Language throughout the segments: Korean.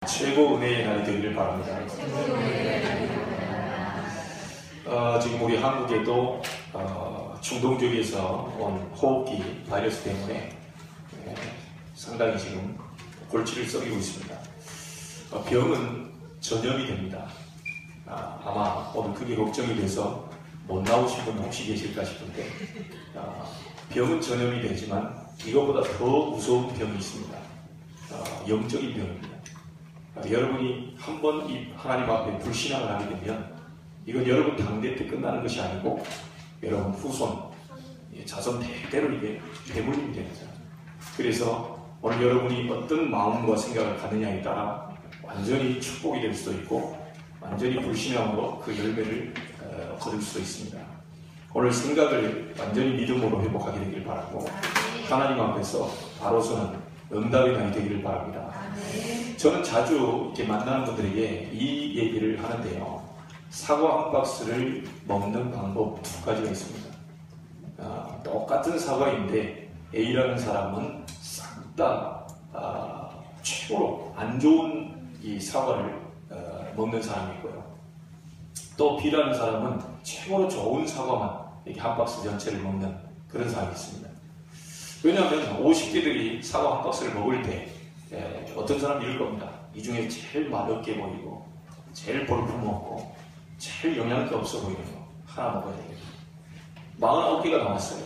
최고 은혜의 날이 되기를 바랍니다. 지금 우리 한국에도 중동 지역에서 온 호흡기 바이러스 때문에 상당히 지금 골치를 썩이고 있습니다. 병은 전염이 됩니다. 아마 오늘 그게 걱정이 돼서 못 나오신 분 혹시 계실까 싶은데 병은 전염이 되지만 이것보다 더 무서운 병이 있습니다. 영적인 병입니다. 여러분이 한번 이 하나님 앞에 불신앙을 하게 되면 이건 여러분 당대 때 끝나는 것이 아니고 여러분 후손, 자손 대대로 이게 대물림이 됩니다. 그래서 오늘 여러분이 어떤 마음과 생각을 갖느냐에 따라 완전히 축복이 될 수도 있고 완전히 불신앙으로 그 열매를 거둘 수도 있습니다. 오늘 생각을 완전히 믿음으로 회복하게 되길 바라고 하나님 앞에서 바로 서는 응답의 날이 되기를 바랍니다. 저는 자주 이렇게 만나는 분들에게 이 얘기를 하는데요. 사과 한 박스를 먹는 방법 두 가지가 있습니다. 똑같은 사과인데 A라는 사람은 싹 다 최고로 안 좋은 이 사과를 먹는 사람이 있고요. 또 B라는 사람은 최고로 좋은 사과만 이렇게 한 박스 전체를 먹는 그런 사람이 있습니다. 왜냐하면 50개들이 사과 한 박스를 먹을 때 어떤 사람이 이럴 겁니다. 이 중에 제일 맛없게 보이고 제일 볼품없고 제일 영양가 없어 보이는 거 하나 먹어야 되겠다. 49개가 나왔어요.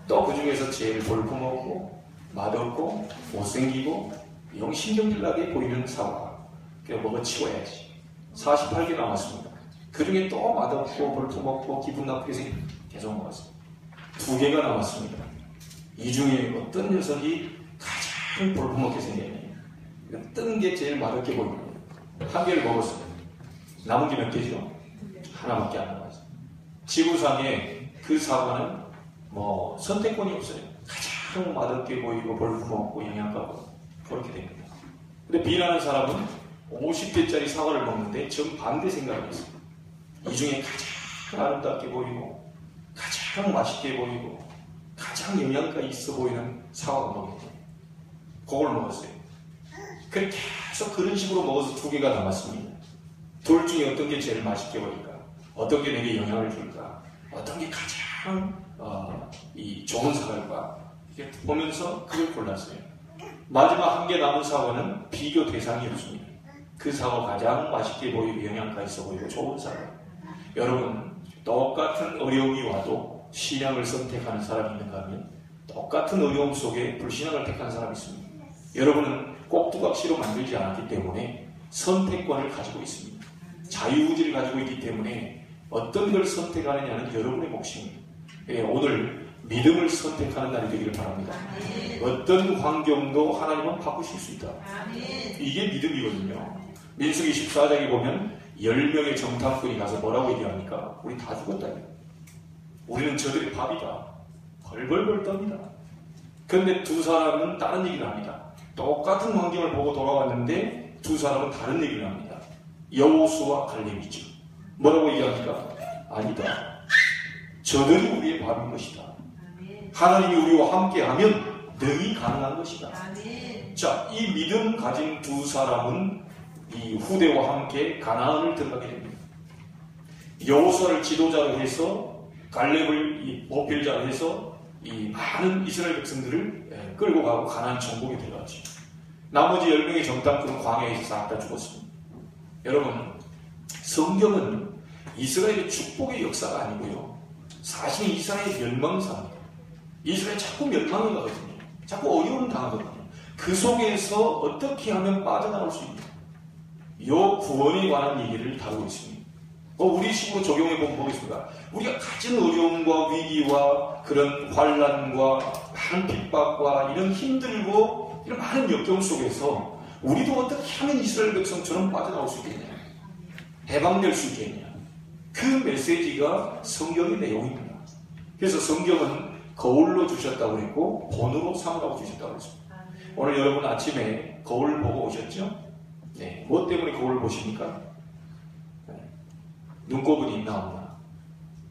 또 그 중에서 제일 볼품없고 맛없고 못생기고 영신경질나게 보이는 사과 그냥 먹어치워야지. 48개 나왔습니다. 그 중에 또 맛없고 볼품없고 기분 나쁘게 생긴 계속 먹었어요. 2개가 남았습니다. 이 중에 어떤 녀석이 가장 볼품없게 생겼냐, 뜬 게 제일 맛없게 보입니다. 1개를 먹었어요. 남은 게 몇 개죠? 하나밖에 안 남았어요. 지구상에 그 사과는 선택권이 없어요. 가장 맛없게 보이고 볼품없고 영양가 없고 그렇게 됩니다. 근데 B라는 사람은 50개짜리 사과를 먹는데 정반대 생각을 했어요. 이 중에 가장 아름답게 보이고 가장 맛있게 보이고 가장 영양가 있어 보이는 사과가 먹었어요. 그걸 먹었어요. 그렇게 계속 그런 식으로 먹어서 2개가 남았습니다. 둘 중에 어떤 게 제일 맛있게 보일까? 어떤 게 내게 영향을 줄까? 어떤 게 가장 좋은 사과일까? 이렇게 보면서 그걸 골랐어요. 마지막 1개 남은 사과는 비교 대상이 없습니다. 그 사과 가장 맛있게 보이고 영양가 있어 보이고 좋은 사과. 여러분, 똑같은 어려움이 와도 신앙을 선택하는 사람이 있는가 하면 똑같은 어려움 속에 불신앙을 택한 사람이 있습니다. 여러분은 꼭두각시로 만들지 않았기 때문에 선택권을 가지고 있습니다. 자유의지를 가지고 있기 때문에 어떤 걸 선택하느냐는 여러분의 몫입니다. 오늘 믿음을 선택하는 날이 되기를 바랍니다. 어떤 환경도 하나님은 바꾸실 수 있다. 이게 믿음이거든요. 민수기 14장에 보면 10명의 정탐꾼이 가서 뭐라고 얘기합니까? 우리 다 죽었다. 우리는 저들의 밥이다. 벌벌벌 떱니다. 그런데 두 사람은 다른 얘기를 합니다. 똑같은 환경을 보고 돌아왔는데 두 사람은 다른 얘기를 합니다. 여호수아와 갈렙이죠. 뭐라고 얘기합니까? 아니다. 저들이 우리의 밥인 것이다. 하나님이 우리와 함께하면 능히 가능한 것이다. 자, 이 믿음 가진 두 사람은 이 후대와 함께 가나안을 들어가게 됩니다. 여호수아를 지도자로 해서 갈렙을 보필자로 해서 이 많은 이스라엘 백성들을 끌고 가고 가나안 정복에 들어갔죠. 나머지 10명의 정탐꾼은 광야에서 싹 다 죽었습니다. 여러분, 성경은 이스라엘의 축복의 역사가 아니고요. 사실은 이스라엘의 멸망사입니다. 이스라엘이 자꾸 멸망을 가거든요. 자꾸 어려움을 당하거든요. 그 속에서 어떻게 하면 빠져나올 수 있냐. 이 구원에 관한 얘기를 다루고 있습니다. 우리 식으로 적용해보면 보겠습니다. 우리가 가진 어려움과 위기와 그런 환난과 많은 핍박과 이런 힘들고 이런 많은 역경 속에서 우리도 어떻게 하면 이스라엘 백성처럼 빠져나올 수 있겠냐, 해방될 수 있겠냐, 그 메시지가 성경의 내용입니다. 그래서 성경은 거울로 주셨다고 그랬고 본으로 삼으라고 주셨다고 그랬습니다. 오늘 여러분 아침에 거울 보고 오셨죠? 네. 뭐 때문에 거울을 보십니까? 눈곱은 있나 없나?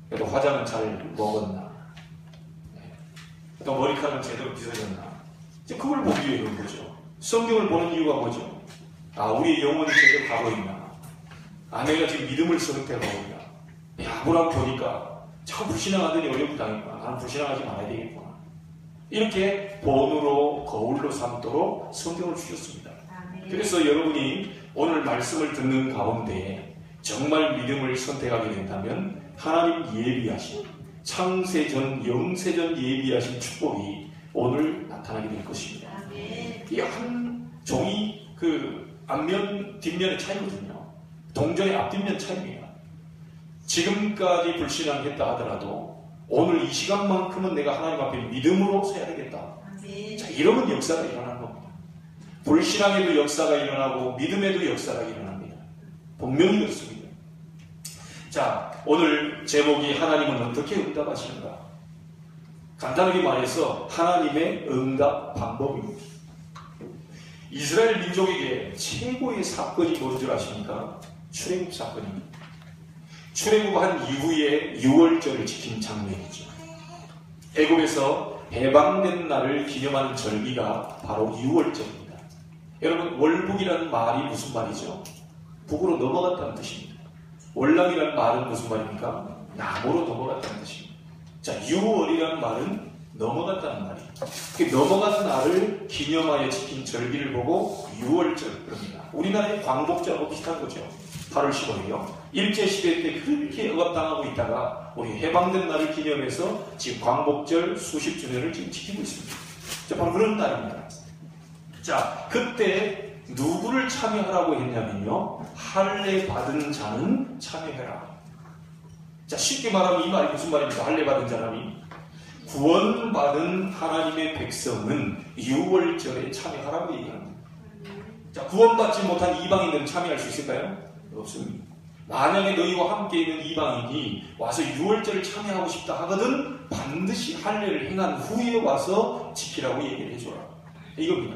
그래도 화장은 잘 먹었나? 또 머리카락은 제대로 빗어졌나? 이제 그걸 보기 위해 그런 거죠. 성경을 보는 이유가 뭐죠? 우리의 영혼이 제대로 가고 있나? 내가 지금 믿음을 선택하고 있나? 아브라함 보니까 참 불신앙하더니 어렵다니까. 나는 불신앙하지 말아야 되겠구나. 이렇게 본으로 거울로 삼도록 성경을 주셨습니다. 그래서 여러분이 오늘 말씀을 듣는 가운데 정말 믿음을 선택하게 된다면 하나님 예비하신 창세전 영세전 예비하신 축복이 오늘 나타나게 될 것입니다. 이게 한 종이 앞면 뒷면의 차이거든요. 동전의 앞뒷면 차이입니다. 지금까지 불신앙했다 하더라도 오늘 이 시간만큼은 내가 하나님 앞에 믿음으로 서야 되겠다. 자, 이러면 역사가 일어나는 겁니다. 불신앙에도 역사가 일어나고 믿음에도 역사가 일어납니다. 분명히 그렇습니다. 자, 오늘 제목이 하나님은 어떻게 응답하시는가? 간단하게 말해서 하나님의 응답 방법입니다. 이스라엘 민족에게 최고의 사건이 뭔 줄 아십니까? 출애굽 사건입니다. 출애굽한 이후에 유월절을 지킨 장면이죠. 애굽에서 해방된 날을 기념하는 절기가 바로 유월절입니다. 여러분, 월북이라는 말이 무슨 말이죠? 북으로 넘어갔다는 뜻입니다. 월남이라는 말은 무슨 말입니까? 남으로 넘어갔다는 뜻입니다. 자, 유월이라는 말은 넘어갔다는 말이에요. 그 넘어간 날을 기념하여 지킨 절기를 보고 유월절 그럽니다. 우리나라의 광복절하고 비슷한 거죠. 8월 15일이요. 일제시대 때 그렇게 억압당하고 있다가 우리 해방된 날을 기념해서 지금 광복절 수십 주년을 지금 지키고 있습니다. 자, 바로 그런 날입니다. 자, 그때 누구를 참여하라고 했냐면요. 할례 받은 자는 참여해라. 자, 쉽게 말하면 이 말이 무슨 말입니까? 할례 받은 자라니 구원받은 하나님의 백성은 유월절에 참여하라고 얘기합니다. 자, 구원받지 못한 이방인들은 참여할 수 있을까요? 없습니다. 만약에 너희와 함께 있는 이방인이 와서 유월절을 참여하고 싶다 하거든 반드시 할례를 행한 후에 와서 지키라고 얘기를 해줘라. 이겁니다.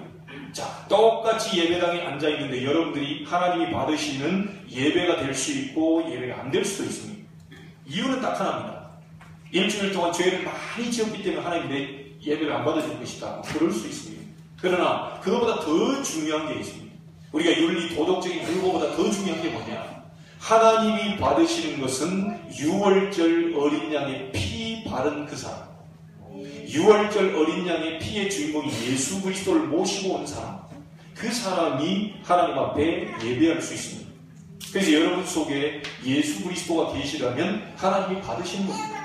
자, 똑같이 예배당에 앉아있는데 여러분들이 하나님이 받으시는 예배가 될 수 있고 예배가 안 될 수도 있습니다. 이유는 딱 하나입니다. 일주일 동안 죄를 많이 지었기 때문에 하나님 내 예배를 안 받아줄 것이다. 그럴 수 있습니다. 그러나 그거보다 더 중요한 게 있습니다. 우리가 윤리, 도덕적인 그거보다 더 중요한 게 뭐냐? 하나님이 받으시는 것은 유월절 어린 양의 피 바른 그 사람. 유월절 어린 양의 피의 주인공이 예수 그리스도를 모시고 온 사람. 그 사람이 하나님 앞에 예배할 수 있습니다. 그래서 여러분 속에 예수 그리스도가 계시다면 하나님이 받으시는 겁니다.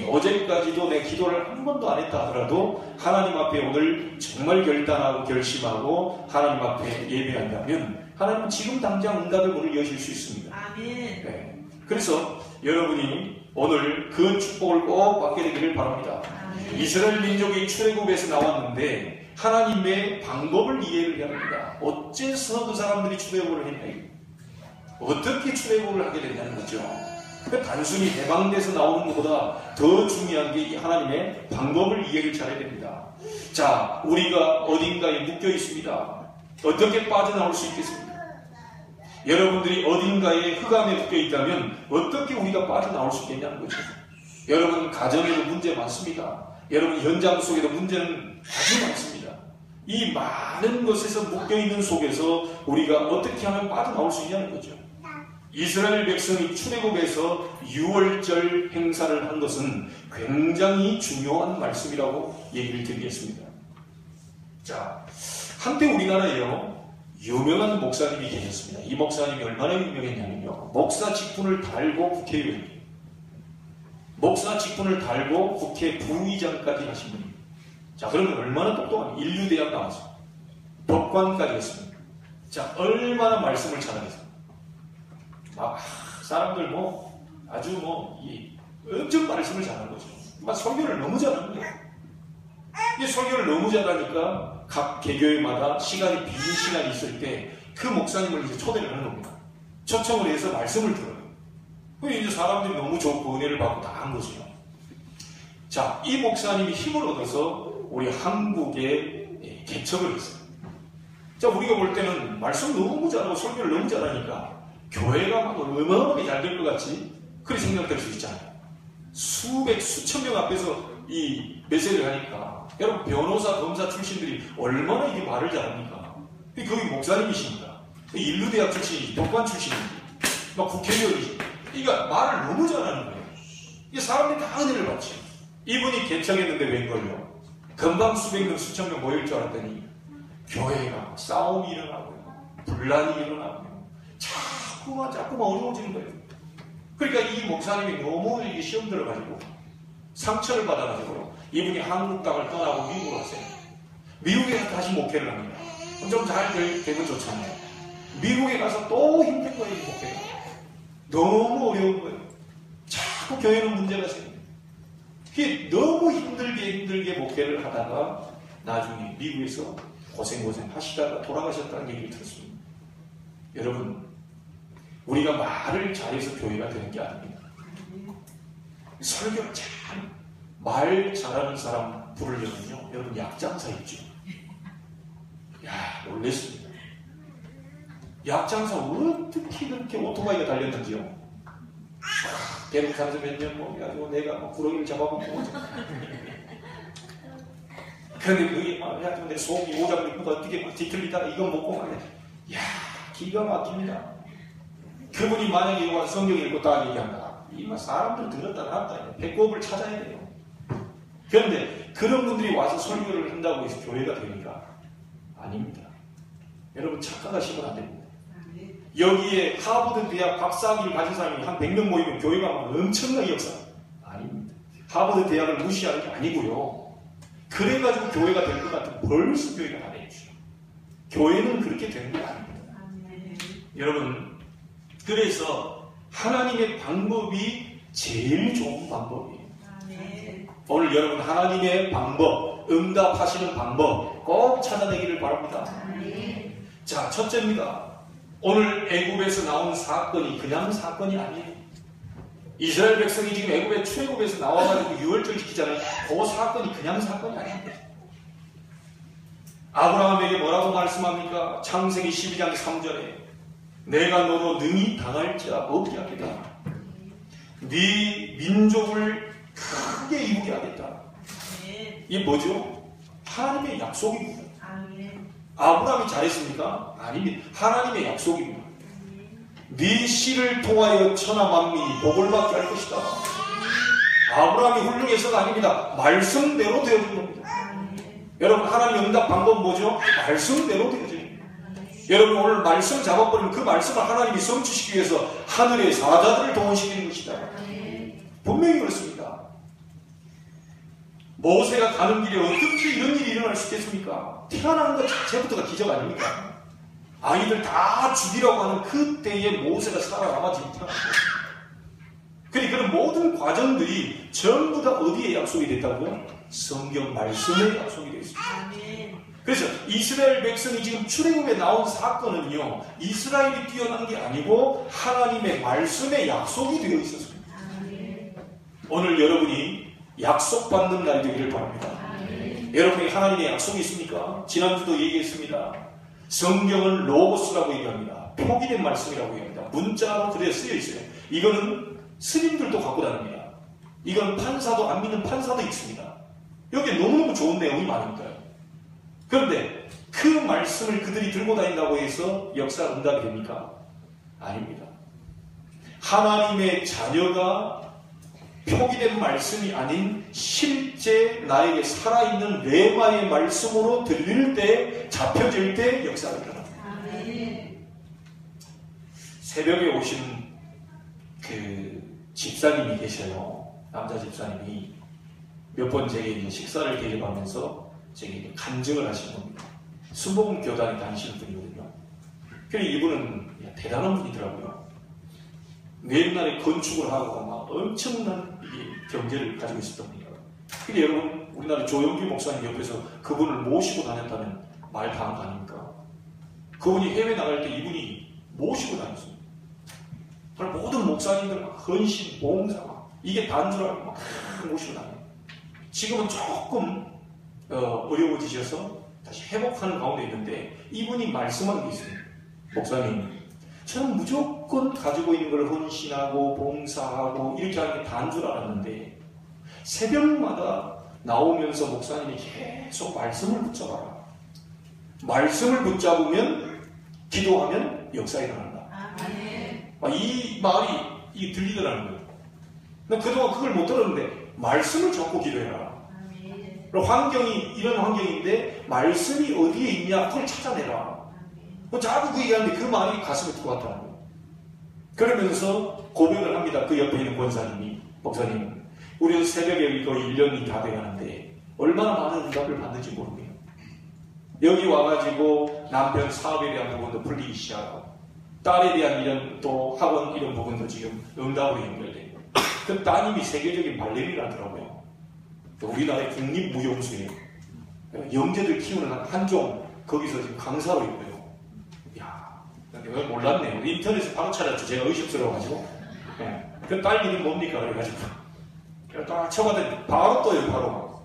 어제까지도 내 기도를 한 번도 안 했다 하더라도 하나님 앞에 오늘 정말 결단하고 결심하고 하나님 앞에 예배한다면 하나님은 지금 당장 응답의 문을 여실 수 있습니다. 아멘. 네. 그래서 여러분이 오늘 그 축복을 꼭 받게 되기를 바랍니다. 아멘. 이스라엘 민족이 출애굽에서 나왔는데 하나님의 방법을 이해를 해야 합니다. 어째서 그 사람들이 출애굽을 했냐? 어떻게 출애굽을 하게 됐냐는 거죠. 단순히 해방돼서 나오는 것보다 더 중요한 게 이 하나님의 방법을 이해를 잘해야 됩니다. 자, 우리가 어딘가에 묶여 있습니다. 어떻게 빠져나올 수 있겠습니까? 여러분들이 어딘가에 흑암에 묶여 있다면 어떻게 우리가 빠져나올 수 있겠냐는 거죠. 여러분 가정에도 문제 많습니다. 여러분 현장 속에도 문제는 아주 많습니다. 이 많은 것에서 묶여 있는 속에서 우리가 어떻게 하면 빠져나올 수 있냐는 거죠. 이스라엘 백성이 출애굽에서 유월절 행사를 한 것은 굉장히 중요한 말씀이라고 얘기를 드리겠습니다. 자, 한때 우리나라에요 유명한 목사님이 계셨습니다. 이 목사님이 얼마나 유명했냐면요, 목사 직분을 달고 국회의원이에요. 목사 직분을 달고 국회 부의장까지 하신 분입니다. 자, 그러면 얼마나 똑똑한, 인류대학 나와서 법관까지 했습니다. 자, 얼마나 말씀을 잘하겠습니까? 사람들 아주 엄청 말씀을 잘하는 거죠. 설교를 너무 잘하는 거예요. 이 설교를 너무 잘하니까 각 개교회마다 빈 시간이 있을 때 그 목사님을 이제 초대를 하는 겁니다. 초청을 해서 말씀을 들어요. 그럼 이제 사람들이 너무 좋고 은혜를 받고 다 한 거죠. 자, 이 목사님이 힘을 얻어서 우리 한국에 개척을 했어요. 자, 우리가 볼 때는 말씀 너무 잘하고 설교를 너무 잘하니까 교회가 어마어마하게 잘 될 것 같이 그렇게 생각될 수 있잖아요. 수천 명 앞에서 이 메시지를 하니까 여러분 변호사, 검사 출신들이 얼마나 이게 말을 잘합니까? 거기 목사님이십니다. 인류대학 출신이지, 법관 출신이지, 막 국회의원이지. 그러니까 말을 너무 잘하는 거예요. 이게 사람들이 다 은혜를 받지. 이분이 개척했는데 웬걸요? 금방 수백 명, 수천 명 모일 줄 알았더니 교회가 싸움이 일어나고요, 분란이 일어나고요, 자꾸만 어려워지는 거예요. 그러니까 이 목사님이 너무 이게 시험 들어가지고 상처를 받아가지고 이분이 한국 땅을 떠나고 미국으로 왔어요. 미국에 가서 다시 목회를 합니다. 좀 잘 되면 좋잖아요. 미국에 가서 또 힘든 거예요, 이 목회가. 너무 어려운 거예요. 자꾸 교회는 문제가 생겨요. 그게 너무 힘들게 목회를 하다가 나중에 미국에서 고생 하시다가 돌아가셨다는 얘기를 들었습니다. 여러분, 우리가 말을 잘해서 교회가 되는 게 아닙니다. 설교를 말 잘하는 사람 부르려면요, 여러분 약장사 있죠? 야, 놀랬습니다. 약장사 어떻게 그렇게 오토바이가 달렸는지요? 대륙 산에서 몇 년 먹어가지고 내가 구렁이를 잡아먹고 근데 그게 막 해가지고 내 속이 오장육부가 어떻게 막 뒤틀리다가 이거 먹고 막 야, 기가 막힙니다. 그분이 만약에 이거 성경 읽고 딱 얘기한다, 이 사람들 들었다 놨다 배꼽을 찾아야 돼요. 그런데 그런 분들이 와서 설교를 한다고 해서 교회가 되니까 아닙니다. 여러분 착각하시면 안 됩니다. 여기에 하버드 대학 박사학위를 가진 사람이 한 100명 모이면 교회가 엄청난 역사 아닙니다. 하버드 대학을 무시하는 게 아니고요. 그래가지고 교회가 될 것 같으면 벌써 교회가 다 되죠. 교회는 그렇게 되는 게 아닙니다. 여러분, 그래서 하나님의 방법이 제일 좋은 방법이에요. 오늘 여러분 하나님의 방법, 응답하시는 방법 꼭 찾아내기를 바랍니다. 자, 첫째입니다. 오늘 애굽에서 나온 사건이 그냥 사건이 아니에요. 이스라엘 백성이 지금 애굽의 출애굽에서 나와가지고 유월절 지키잖아요. 그 사건이 그냥 사건이 아닙니다. 아브라함에게 뭐라고 말씀합니까? 창세기 12장 3절에 내가 너로 능히 당할 자 없게 하겠다. 네 민족을 크게 이루게 하겠다. 이게 뭐죠? 하나님의 약속입니다. 아브라함이 잘했습니까? 아닙니다. 하나님의 약속입니다. 네 씨를 통하여 천하 만민이 복을 받게 할 것이다. 아브라함이 훌륭해서가 아닙니다. 말씀대로 되어진 겁니다. 여러분, 하나님의 응답 방법은 뭐죠? 말씀대로 되어진 겁니다. 여러분, 오늘 말씀 잡아버리면 그 말씀을 하나님이 성취시키기 위해서 하늘의 사자들을 동원시키는 것이다. 분명히 그렇습니다. 모세가 가는 길에 어떻게 이런 일이 일어날 수 있겠습니까? 태어나는 것 자체부터가 기적 아닙니까? 아이들 다 죽이라고 하는 그때에 모세가 살아남아 지금 태어난 거예요. 그런 모든 과정들이 전부 다 어디에 약속이 됐다고요? 성경 말씀에 약속이 되어 있습니다. 그래서 이스라엘 백성이 지금 출애굽에 나온 사건은요, 이스라엘이 뛰어난 게 아니고 하나님의 말씀에 약속이 되어 있었습니다. 오늘 여러분이 약속받는 날이 되기를 바랍니다. 여러분이 하나님의 약속이 있습니까? 지난주도 얘기했습니다. 성경은 로고스라고 얘기합니다. 표기된 말씀이라고 얘기합니다. 문자로 그대로 쓰여 있어요. 이거는 스님들도 갖고 다닙니다. 이건 판사도 안 믿는 판사도 있습니다. 여기에 너무너무 좋은 내용이 많으니까요. 그런데 그 말씀을 그들이 들고 다닌다고 해서 역사 응답이 됩니까? 아닙니다. 하나님의 자녀가 표기된 말씀이 아닌 실제 나에게 살아있는 레마의 말씀으로 들릴 때, 잡혀질 때 역사가 일어납니다. 새벽에 오신 그 집사님이 계셔요. 남자 집사님이 몇 번 제게 식사를 대접하면서 제게 간증을 하신 겁니다. 순복음 교단에 다니시는 분이거든요. 그래서 이분은 대단한 분이더라고요. 옛날에 건축을 하고 막 엄청난 경제를 가지고 있었던 분이에요. 근데 여러분, 우리나라 조영규 목사님 옆에서 그분을 모시고 다녔다면 말 다한 거 아닙니까? 그분이 해외 나갈 때 이분이 모시고 다녔습니다. 모든 목사님들 막 헌신, 봉사 막 이게 단주라고 막 모시고 다녀요. 지금은 조금 어려워지셔서 다시 회복하는 가운데 있는데 이분이 말씀하는 게 있습니다. 목사님, 저는 무조건 가지고 있는 걸 헌신하고 봉사하고 이렇게 하는 게 다인 줄 알았는데 새벽마다 나오면서 목사님이 계속 말씀을 붙잡아라. 말씀을 붙잡으면, 기도하면 역사가 일어난다. 아멘. 이 말이 이 들리더라는 거예요. 난 그동안 그걸 못 들었는데 말씀을 잡고 기도해라. 아멘. 환경이 이런 환경인데 말씀이 어디에 있냐 그걸 찾아내라. 자꾸 그 얘기하는데 그 말이 가슴에 들어왔다는 거예요. 그러면서 고백을 합니다. 그 옆에 있는 권사님이, 목사님, 우리는 새벽에 이거 1년이 다 돼가는데 얼마나 많은 응답을 받는지 모르겠어요. 여기 와가지고 남편 사업에 대한 부분도 풀리기 시작하고 딸에 대한 이런 또 학원 이런 부분도 지금 응답으로 연결되고 그 따님이 세계적인 발레리나더라고요. 우리나라의 국립무용수에 영재들 키우는 한종 거기서 지금 강사로 있고요. 이야, 내가 몰랐네요. 인터넷에 바로 찾았죠. 제가 의심스러워가지고. 네. 그 딸 이름 뭡니까? 그래가지고 딱 쳐봤더니 바로 떠요. 바로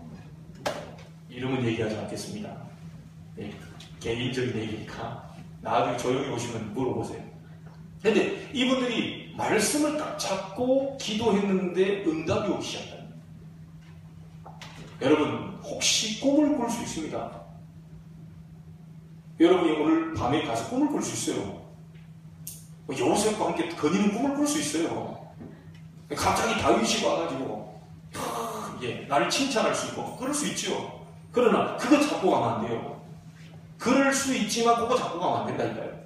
이름은 얘기하지 않겠습니다. 네. 개인적인 얘기니까 나중에 조용히 오시면 물어보세요. 근데 이분들이 말씀을 딱 잡고 기도했는데 응답이 오기 시작합니다. 여러분 혹시 꿈을 꿀 수 있습니다. 여러분이 오늘 밤에 가서 꿈을 꿀 수 있어요. 요셉과 함께 거니는 꿈을 꿀 수 있어요. 갑자기 다윗이 와가지고 나를 칭찬할 수 있고 그럴 수 있죠. 그러나 그거 잡고 가면 안 돼요. 그럴 수 있지만 그거 잡고 가면 안 된다니까요.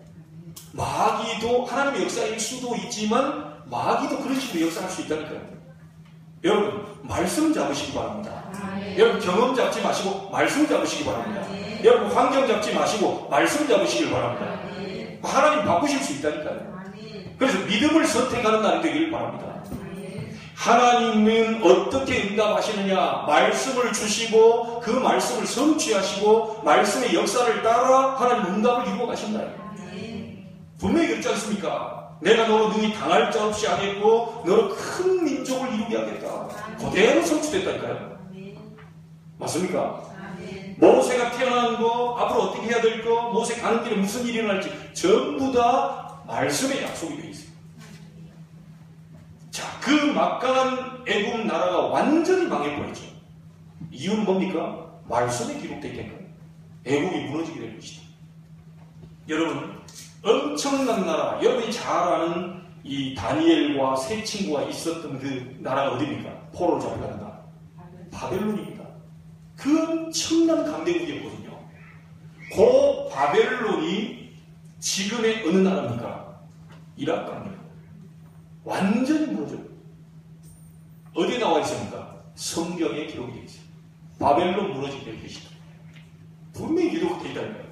마귀도 하나님의 역사일 수도 있지만 마귀도 그런 식으로 역사할 수 있다니까요. 여러분 말씀 잡으시기 바랍니다. 여러분 경험 잡지 마시고 말씀 잡으시기 바랍니다. 여러분 환경 잡지 마시고 말씀 잡으시길 바랍니다. 하나님 바꾸실 수 있다니까요. 그래서 믿음을 선택하는 날이 되기를 바랍니다. 하나님은 어떻게 응답하시느냐? 말씀을 주시고 그 말씀을 성취하시고 말씀의 역사를 따라 하나님 응답을 이루어 가신다. 분명히 그렇지 않습니까? 내가 너로 능히 당할 자 없이 하겠고 너로 큰 민족을 이루게 하겠다. 그대로 성취됐다니까요. 맞습니까? 모세가 태어난 거, 앞으로 어떻게 해야 될 거, 모세 가는 길에 무슨 일이 일어날지 전부 다 말씀의 약속이 되어 있습니다. 자, 그 막강한 애굽 나라가 완전히 망해버리죠. 이유는 뭡니까? 말씀에 기록되어 있는 거예요. 애굽이 무너지게 될 것이다. 여러분, 엄청난 나라, 여러분이 잘 아는 이 다니엘과 세 친구가 있었던 그 나라가 어디입니까? 포로로 잡혀가는 나라. 바벨론입니다. 그 엄청난 강대국이었거든요. 그 바벨론이 지금의 어느 나라입니까? 이라크입니다. 완전히 무너져요. 어디에 나와 있습니까? 성경에 기록이 되어 있어요. 바벨론 무너지게 될 것이다. 분명히 기록되어 있다니까요.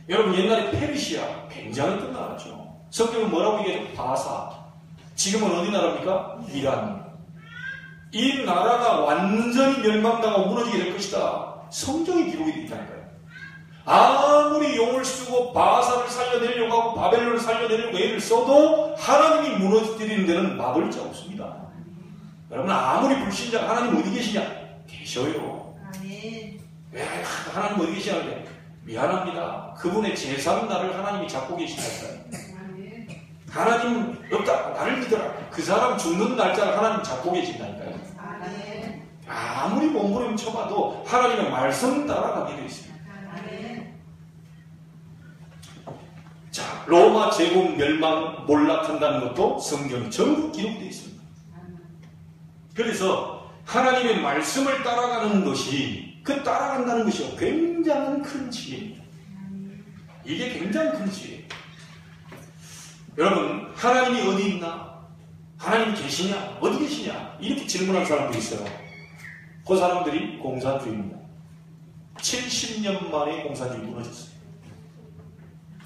여러분 옛날에 페르시아 굉장히 나라죠. 성경은 뭐라고 얘기하죠? 바사. 지금은 어디 나라입니까? 이란. 이 나라가 완전히 멸망당하고 무너지게 될 것이다. 성경에 기록이 되어 있다니까요. 아무리 용을 쓰고 바사를 살려내려고 하고 바벨론을 살려내려고 애를 써도 하나님이 무너뜨리는 데는 막을 자 없습니다. 여러분 아무리 불신자가 하나님 어디 계시냐? 계셔요. 왜 하나님 어디 계시냐는데 미안합니다. 그분의 제3나를 하나님이 잡고 계시다니까요. 하나님은 없다. 나를 믿어라. 그 사람 죽는 날짜를 하나님 잡고 계신다니까요. 아무리 몸부림쳐봐도 하나님의 말씀 따라가게 되어 있습니다. 자, 로마 제국 멸망 몰락한다는 것도 성경에 전부 기록되어 있습니다. 그래서 하나님의 말씀을 따라가는 것이 그 따라간다는 것이 굉장한 큰 지혜입니다. 이게 굉장히 큰 지혜예요. 여러분 하나님이 어디 있나? 하나님이 계시냐? 어디 계시냐? 이렇게 질문하는 사람들이 있어요. 그 사람들이 공산주의입니다. 70년 만에 공산주의 무너졌어요.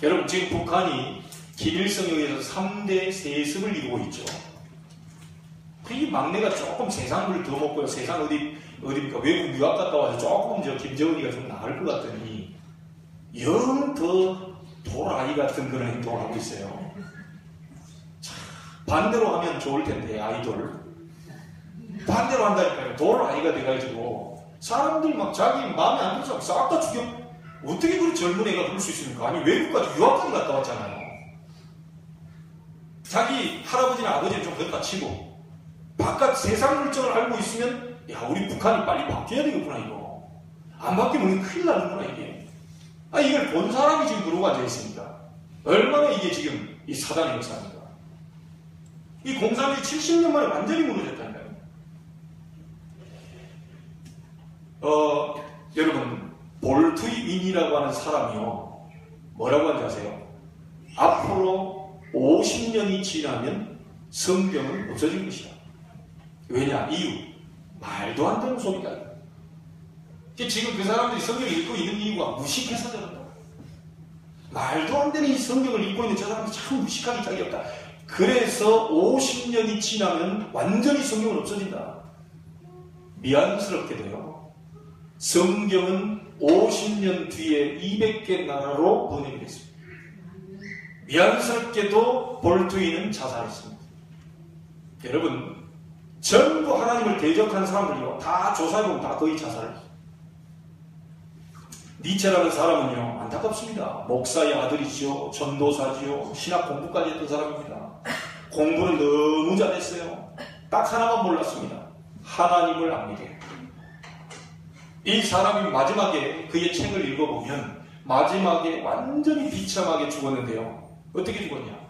여러분 지금 북한이 김일성에 의해서 3대 세습을 이루고 있죠. 이 막내가 조금 세상을 더 먹고요. 세상 어디입니까? 외국 유학 갔다 와서 조금 김정은이가 좀 나을 것 같더니 영 더 돌아이 같은 그런 행동을 하고 있어요. 참, 반대로 하면 좋을 텐데 아이돌 반대로 한다니까요. 돌아이가 돼가지고 사람들 막 자기 마음에 안 들어서 싹 다 죽여. 어떻게 그런 젊은 애가 그럴 수 있습니까? 아니 외국까지 유학까지 갔다 왔잖아요. 자기 할아버지나 아버지는 좀 그렇다 치고 바깥 세상 물정을 알고 있으면 야 우리 북한이 빨리 바뀌어야 되겠구나 이거. 안 바뀌면 큰일 나는구나 이게. 이걸 본 사람이 지금 그러고 앉아있습니다. 얼마나 이게 지금 이 사단의 역사입니까? 이 공산주의 70년 만에 완전히 무너졌다니까요. 여러분, 볼트윈이라고 하는 사람이요, 뭐라고 하는지 아세요? 앞으로 50년이 지나면 성경은 없어질 것이다. 왜냐? 이유. 말도 안 되는 소리다. 지금 그 사람들이 성경을 읽고 있는 이유가 무식해서 저런다. 말도 안 되는 이 성경을 읽고 있는 저 사람들이 참 무식하기 짝이 없다. 그래서 50년이 지나면 완전히 성경은 없어진다. 미안스럽게도요, 성경은 50년 뒤에 200개 나라로 번역이 됐습니다. 미안스럽게도 볼트윈은 자살했습니다. 여러분, 전부 하나님을 대적하는 사람들이요, 다 조사해보면 다 거의 자살했어요. 니체라는 사람은요, 안타깝습니다. 목사의 아들이지요, 전도사지요, 신학 공부까지 했던 사람입니다. 공부는 너무 잘했어요. 딱 하나만 몰랐습니다. 하나님을 압니다. 이 사람이 마지막에 그의 책을 읽어보면 마지막에 완전히 비참하게 죽었는데요. 어떻게 죽었냐?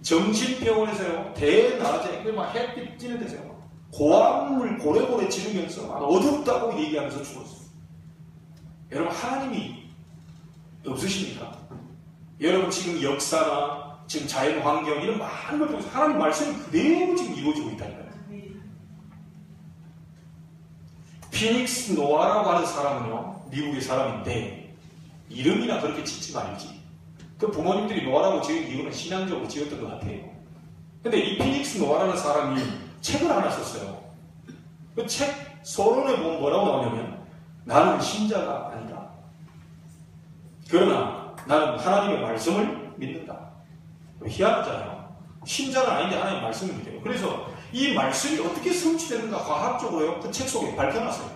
정신병원에서요, 대낮에 막 햇빛 찌는 데서요, 고함을 고래고래 지르면서 막 어둡다고 얘기하면서 죽었어요. 여러분, 하나님이 없으십니까? 여러분, 지금 역사나 지금 자연 환경 이런 많은 걸 통해서 하나님 말씀이 그대로 지금 이루어지고 있다니까요. 피닉스 노아라고 하는 사람은요, 미국의 사람인데 이름이나 그렇게 짓지 말지. 그 부모님들이 노아라고 지은 이유는 신앙적으로 지었던 것 같아요. 근데 이 피닉스 노아라는 사람이 책을 하나 썼어요. 그 책 서론에 보면 뭐라고 나오냐면, 나는 신자가 아니다. 그러나 나는 하나님의 말씀을 믿는다. 희한하잖아요. 신자는 아닌데 하나님의 말씀을 믿어요. 그래서 이 말씀이 어떻게 성취되는가 과학적으로요, 그 책 속에 밝혀놨어요.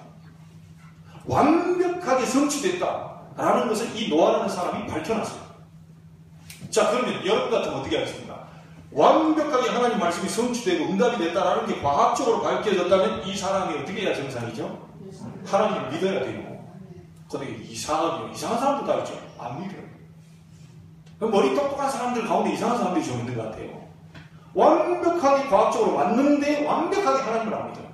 완벽하게 성취됐다라는 것을 이 노아라는 사람이 밝혀놨어요. 자, 그러면 여러분 같으면 어떻게 하겠습니까? 완벽하게 하나님 말씀이 성취되고 응답이 됐다라는 게 과학적으로 밝혀졌다면 이 사람이 어떻게 해야 정상이죠? 하나님을 믿어야 되고. 근데 이상한 사람도 다 있죠. 안 믿어요. 머리 똑똑한 사람들 가운데 이상한 사람들이 좀 있는 것 같아요. 완벽하게 과학적으로 맞는데 완벽하게 하나님을 안 믿어요.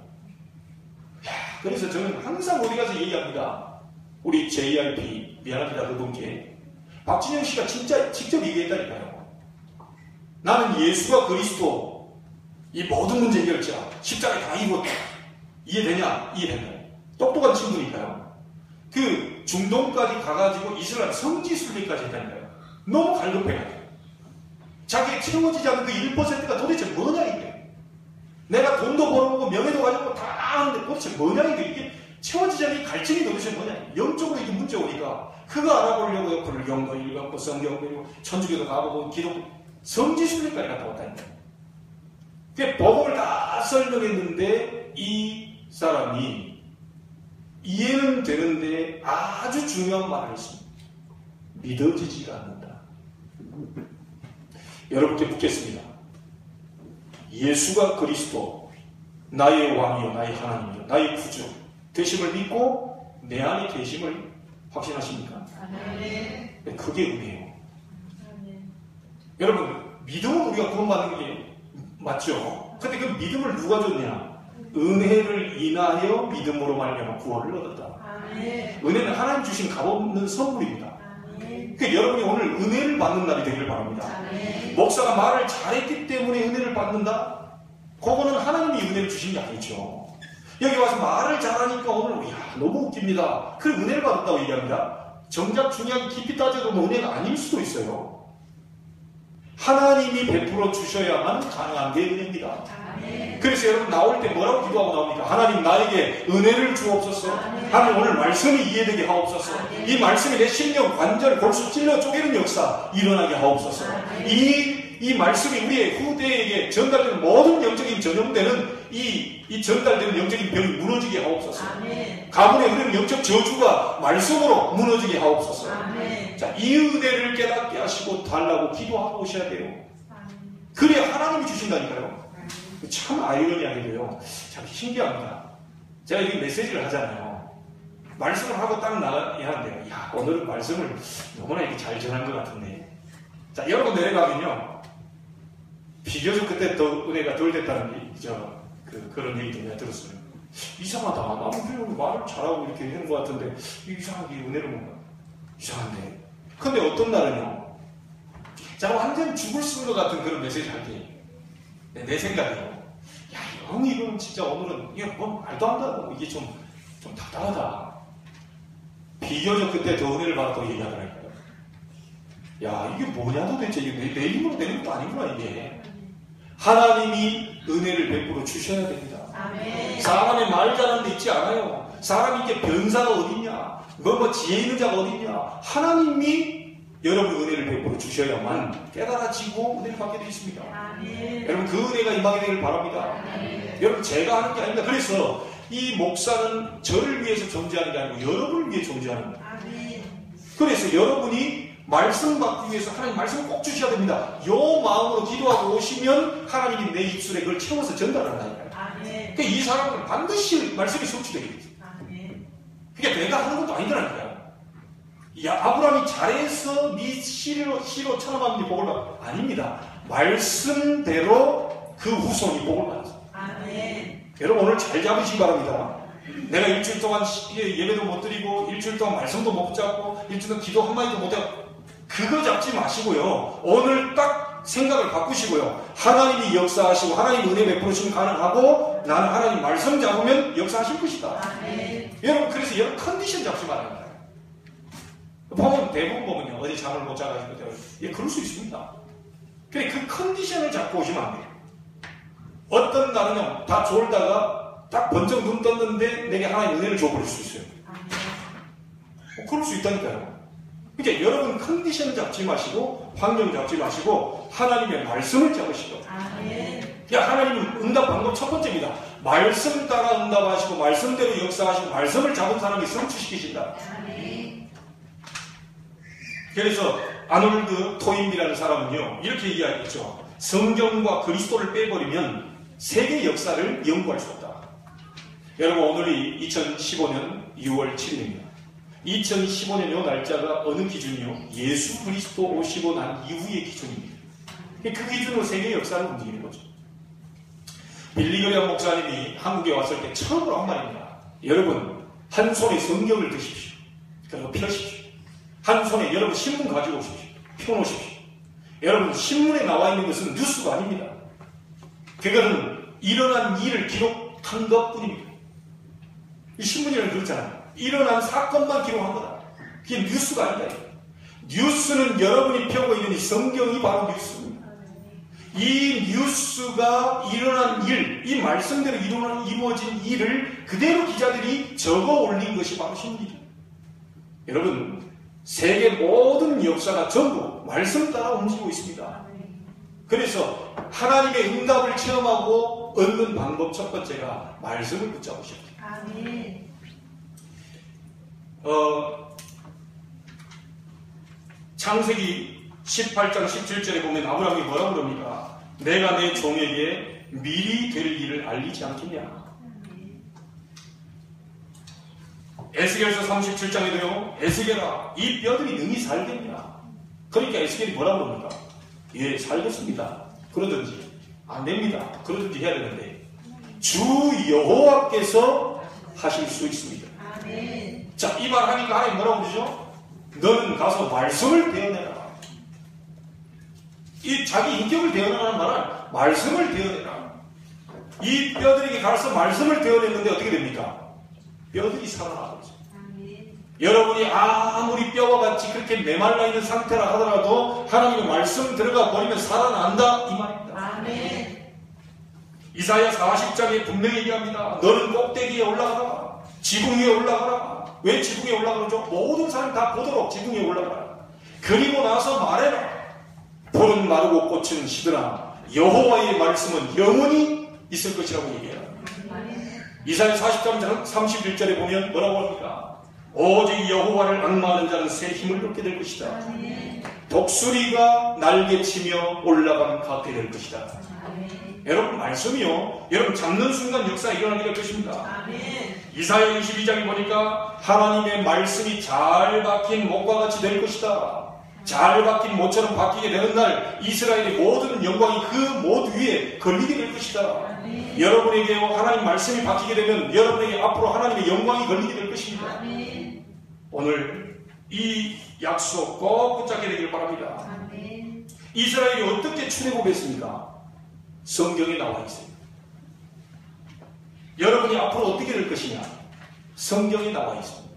그래서 저는 항상 어디 가서 얘기합니다. 우리 JRP, 미안합니다, 그분께. 박진영 씨가 진짜 직접 얘기했다니까요. 나는 예수가 그리스도, 이 모든 문제 해결자, 십자가에 다 입었다. 이해되냐? 이해된다. 똑똑한 친구니까요. 그 중동까지 가가지고 이스라엘 성지순례까지 했다니까요. 너무 갈급해가지고. 자기의 채워지지 않는 그 1%가 도대체 뭐냐 이게. 내가 돈도 벌어보고 명예도 가지고 다 하는데 도대체 뭐냐 이게 채워지지 않는 이 갈증이 도대체 뭐냐. 영적으로 이게 문제 오니까 그거 알아보려고 불경도 읽었고 성경도 읽고 천주교도 가보고 기독 성지순례까지 갔다 왔다니까요. 그 복음을 다 설명했는데 이 사람이 이해는 되는데 아주 중요한 말을 했습니다. 믿어지지가 않는다. 여러분께 묻겠습니다. 예수가 그리스도, 나의 왕이요, 나의 하나님이요, 나의 구주 되심을 믿고 내 안에 계심을 확신하십니까? 네. 그게 은혜예요. 여러분, 믿음은 우리가 구원받는 게 맞죠? 근데 그 믿음을 누가 줬냐? 은혜를 인하여 믿음으로 말미암아 구원을 얻었다. 은혜는 하나님 주신 값없는 선물입니다. 그러니까 여러분이 오늘 은혜를 받는 날이 되기를 바랍니다. 목사가 말을 잘했기 때문에 은혜를 받는다? 그거는 하나님이 은혜를 주신 게 아니죠. 여기 와서 말을 잘하니까 오늘 너무 웃깁니다. 그 은혜를 받았다고 얘기합니다. 정작 중요한 깊이 따져도 은혜가 아닐 수도 있어요. 하나님이 베풀어 주셔야만 가능한 게 은혜입니다. 그래서 여러분 나올 때 뭐라고 기도하고 나옵니까? 하나님 나에게 은혜를 주옵소서. 하나님 오늘 말씀이 이해되게 하옵소서. 이 말씀이 내 심령 관절 골수 찔러 쪼개는 역사 일어나게 하옵소서. 이 말씀이 우리의 후대에게 전달되는 모든 영적인 전염되는 이 전달되는 영적인 병이 무너지게 하옵소서. 가문에 흐르는 영적 저주가 말씀으로 무너지게 하옵소서. 자, 이 은혜를 깨닫게 하시고 달라고 기도하고 오셔야 돼요. 그래야 하나님이 주신다니까요. 참 아이러니하게도요. 참 신기합니다. 제가 이렇게 메시지를 하잖아요. 말씀을 하고 딱 나가야 하는데요. 야, 오늘은 말씀을 너무나 이렇게 잘 전한 것 같은데 자, 여러분 내려가면요. 비교적 그때 더 은혜가 덜 됐다는 그런 얘기도 내가 들었어요. 이상하다. 나는 말을 잘하고 이렇게 하는 것 같은데 이상하게 은혜를 못 받아. 이상한데. 근데 어떤 날은요. 자, 완전 죽을 쓴 것 같은 그런 메시지 할 때. 내 생각이요. 야, 형, 이거는 진짜 오늘은, 이거 뭐 말도 안 된다고. 이게 좀 답답하다. 비교적 그때 더 은혜를 받았다고 얘기하더라고요. 야, 이게 뭐냐 도대체. 이게 내 힘으로 되는 것도 아니구나, 이게. 하나님이 은혜를 베풀어 주셔야 됩니다. 아멘. 사람의 말 잘하는 데 있지 않아요. 사람이 이렇게 변사가 어딨냐. 뭐 지혜 있는 자가 어딨냐. 하나님이 여러분 은혜를 베풀어 주셔야만 깨달아지고 은혜를 받게 되어 있습니다. 아멘. 여러분 그 은혜가 임하게 되길 바랍니다. 아멘. 여러분 제가 하는 게 아닙니다. 그래서 이 목사는 저를 위해서 존재하는 게 아니고 여러분을 위해 존재하는 거예요. 아멘. 그래서 여러분이 말씀 받기 위해서 하나님 말씀을 꼭 주셔야 됩니다. 요 마음으로 기도하고 오시면 하나님이 내 입술에 그걸 채워서 전달한다니까요. 아멘. 그러니까 이 사람은 반드시 말씀이 성취되게 돼요. 아멘. 그러니까 내가 하는 것도 아니더라니까요. 야, 아브라함이 잘해서 네 씨로 천함하면 복을 받아. 아닙니다. 말씀대로 그 후손이 복을 받았어요. 아멘. 여러분 오늘 잘 잡으시기 바랍니다. 내가 일주일 동안 예배도 못 드리고 일주일 동안 말씀도 못 잡고 일주일 동안 기도 한마디도 못 하고 그거 잡지 마시고요. 오늘 딱 생각을 바꾸시고요. 하나님이 역사하시고 하나님 은혜 베풀으시면 가능하고 나는 하나님 말씀 잡으면 역사하실 것이다. 아멘. 여러분 그래서 여러분 컨디션 잡지 말아야 돼요. 보면 대부분 보면요. 어제 잠을 못 자가지고 예, 그럴 수 있습니다. 그래 그 컨디션을 잡고 오시면 안 돼요. 어떤 날은요. 다 졸다가 딱 번쩍 눈 떴는데 내게 하나님 은혜를 줘버릴 수 있어요. 그럴 수 있다니까요. 그러니까 여러분 컨디션 잡지 마시고 환경 잡지 마시고 하나님의 말씀을 잡으시고 아멘. 야 하나님은 응답 방법 첫 번째입니다. 말씀 따라 응답하시고 말씀대로 역사하시고 말씀을 잡은 사람이 성취시키신다. 아멘. 그래서 아놀드 토인비라는 사람은요 이렇게 이야기했죠. 성경과 그리스도를 빼버리면 세계 역사를 연구할 수 없다. 여러분 오늘이 2015년 6월 7일입니다. 2015년 이 날짜가 어느 기준이요? 예수 그리스도 오시고 난 이후의 기준입니다. 그 기준으로 세계 역사를 움직이는 거죠. 빌리그레엄 목사님이 한국에 왔을 때 처음으로 한 말입니다. 여러분 한 손에 성경을 드십시오. 그리고 펴십시오. 한 손에 여러분 신문 가지고 오십시오. 펴놓으십시오. 여러분 신문에 나와 있는 것은 뉴스가 아닙니다. 그거는 일어난 일을 기록한 것뿐입니다. 이 신문이라는 그렇잖아요. 일어난 사건만 기록한 거다. 그게 뉴스가 아니다. 뉴스는 여러분이 펴고 있는 이 성경이 바로 뉴스입니다. 이 뉴스가 일어난 일, 이 말씀대로 이루어진 일을 그대로 기자들이 적어 올린 것이 바로 신문이죠. 여러분 세계 모든 역사가 전부 말씀 따라 움직이고 있습니다. 그래서 하나님의 응답을 체험하고 얻는 방법 첫 번째가 말씀을 붙잡으셔야 돼요. 아멘. 창세기 18장 17절에 보면 아브라함이 뭐라고 그럽니까? 내가 내 종에게 미리 될 일을 알리지 않겠냐? 에스겔서 37장에도요. 에스겔아 이 뼈들이 능히 살겠냐? 그러니까 에스겔이 뭐라고 그럽니까? 예 살겠습니다. 그러든지 안 됩니다. 그러든지 해야 되는데 주 여호와께서 하실 수 있습니다. 아멘. 자, 이 말 하니까 하나님 뭐라고 그러죠? 너는 가서 말씀을 대어내라. 이 자기 인격을 대어내라는 말은 말씀을 대어내라. 이 뼈들에게 가서 말씀을 대어냈는데 어떻게 됩니까? 뼈들이 살아나죠. 여러분이 아무리 뼈와 같이 그렇게 메말라 있는 상태라 하더라도 하나님의 말씀 들어가 버리면 살아난다 이 말입니다. 아멘. 이사야 40장에 분명히 얘기합니다. 너는 꼭대기에 올라가라. 지붕 위에 올라가라. 왜 지붕에 올라가죠? 모든 사람이 다 보도록 지붕에 올라가라. 그리고 나서 말해라. 푸른 마르고 꽃은 시드나 여호와의 말씀은 영원히 있을 것이라고 얘기해요. 이사야 40장 31절에 보면 뭐라고 합니까? 오직 여호와를 앙마하는 자는 새 힘을 얻게 될 것이다. 독수리가 날개치며 올라가는 가게 될 것이다. 여러분 말씀이요. 여러분 잡는 순간 역사가 일어나게 될 것입니다. 이사야 22장에 보니까 하나님의 말씀이 잘 박힌 목과 같이 될 것이다. 잘 박힌 모처럼 박히게 되는 날 이스라엘의 모든 영광이 그 모두 위에 걸리게 될 것이다. 아멘. 여러분에게 하나님 말씀이 박히게 되면 여러분에게 앞으로 하나님의 영광이 걸리게 될 것입니다. 아멘. 오늘 이 약속 꼭 붙잡게 되길 바랍니다. 아멘. 이스라엘이 어떻게 출애굽했습니까? 성경에 나와 있어요. 여러분이 앞으로 어떻게 될 것이냐? 성경에 나와 있습니다.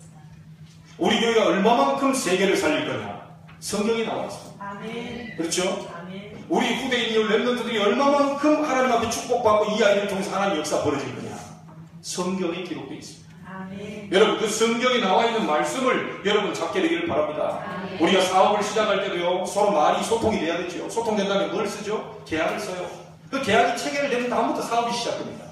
우리 교회가 얼마만큼 세계를 살릴 거냐? 성경에 나와 있습니다. 아멘. 그렇죠? 아멘. 우리 후대인이 렘넌트들이 얼마만큼 하나님 앞에 축복받고 이 아이를 통해서 하나님 역사 벌어질 거냐? 성경에 기록되어 있습니다. 아멘. 여러분 그 성경에 나와 있는 말씀을 여러분 잡게 되기를 바랍니다. 아멘. 우리가 사업을 시작할 때도요, 서로 말이 소통이 돼야 되죠. 소통된다면 뭘 쓰죠? 계약을 써요. 그 계약이 체결되면 다음부터 사업이 시작됩니다.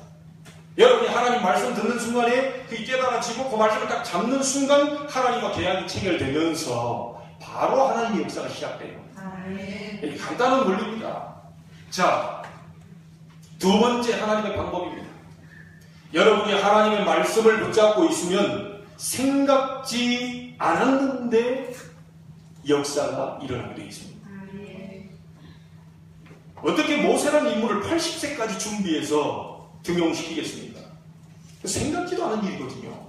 여러분이 하나님 말씀 듣는 순간에 그게 깨달아지고 그 말씀을 딱 잡는 순간 하나님과 계약이 체결되면서 바로 하나님의 역사가 시작돼요. 아멘. 이게 간단한 원리입니다. 자, 두 번째 하나님의 방법입니다. 여러분이 하나님의 말씀을 붙잡고 있으면 생각지 않았는데 역사가 일어나게 되어 있습니다. 아멘. 어떻게 모세라는 인물을 80세까지 준비해서 등용시키겠습니까? 생각지도 않은 일이거든요.